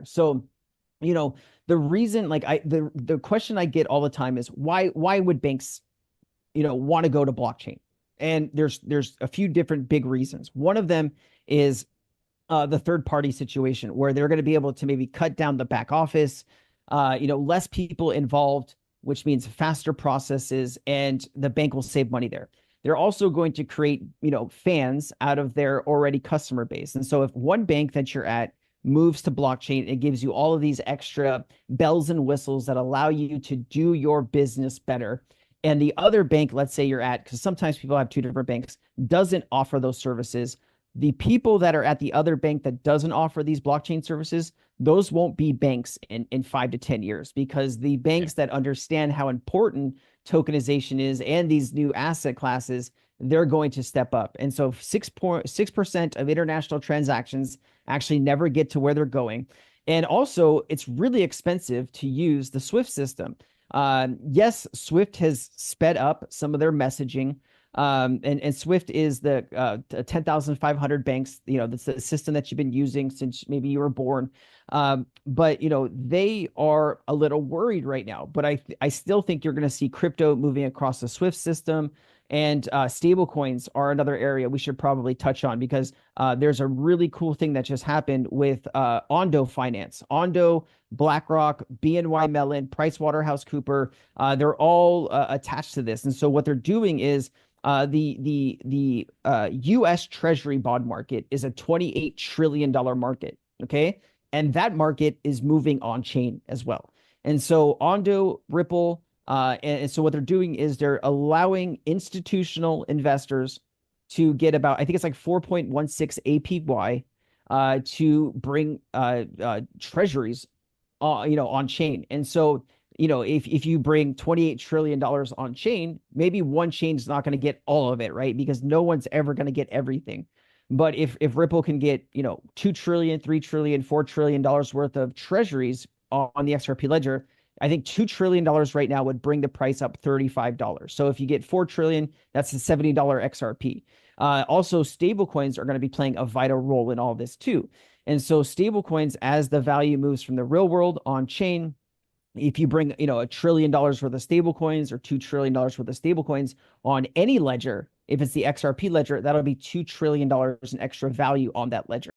So, you know, the reason, like the question I get all the time is why would banks, want to go to blockchain? And there's a few different big reasons. One of them is the third party situation where they're going to be able to maybe cut down the back office, less people involved, which means faster processes, and the bank will save money there. They're also going to create, fans out of their already customer base. And so if one bank that you're at moves to blockchain, it gives you all of these extra bells and whistles that allow you to do your business better. And the other bank, let's say you're at, because sometimes people have two different banks, doesn't offer those services. The people that are at the other bank that doesn't offer these blockchain services, those won't be banks in 5 to 10 years, because the banks that understand how important tokenization is and these new asset classes, they're going to step up. And so 6% of international transactions actually never get to where they're going. And also, it's really expensive to use the SWIFT system. Yes, SWIFT has sped up some of their messaging. And SWIFT is the 10,500 banks, that's the system that you've been using since maybe you were born. But they are a little worried right now. But I still think you're going to see crypto moving across the SWIFT system. And stablecoins are another area we should probably touch on, because there's a really cool thing that just happened with Ondo Finance. Ondo, BlackRock, BNY Mellon, PricewaterhouseCooper, they're all attached to this. And so what they're doing is the U.S. Treasury bond market is a $28 trillion market, okay? And that market is moving on chain as well. And so Ondo, Ripple, and so what they're doing is they're allowing institutional investors to get about, I think it's like 4.16 APY to bring treasuries, on chain. And so if you bring $28 trillion on chain, maybe one chain's not going to get all of it, right? Because no one's ever going to get everything. But if Ripple can get, 2 trillion, 3 trillion, $4 trillion worth of treasuries on the XRP ledger, I think $2 trillion right now would bring the price up $35. So if you get 4 trillion, that's a $70 XRP. Also, stablecoins are going to be playing a vital role in all this too. And so stablecoins, as the value moves from the real world on chain, if you bring, $1 trillion worth of stablecoins or $2 trillion worth of stablecoins on any ledger, if it's the XRP ledger, that'll be $2 trillion in extra value on that ledger.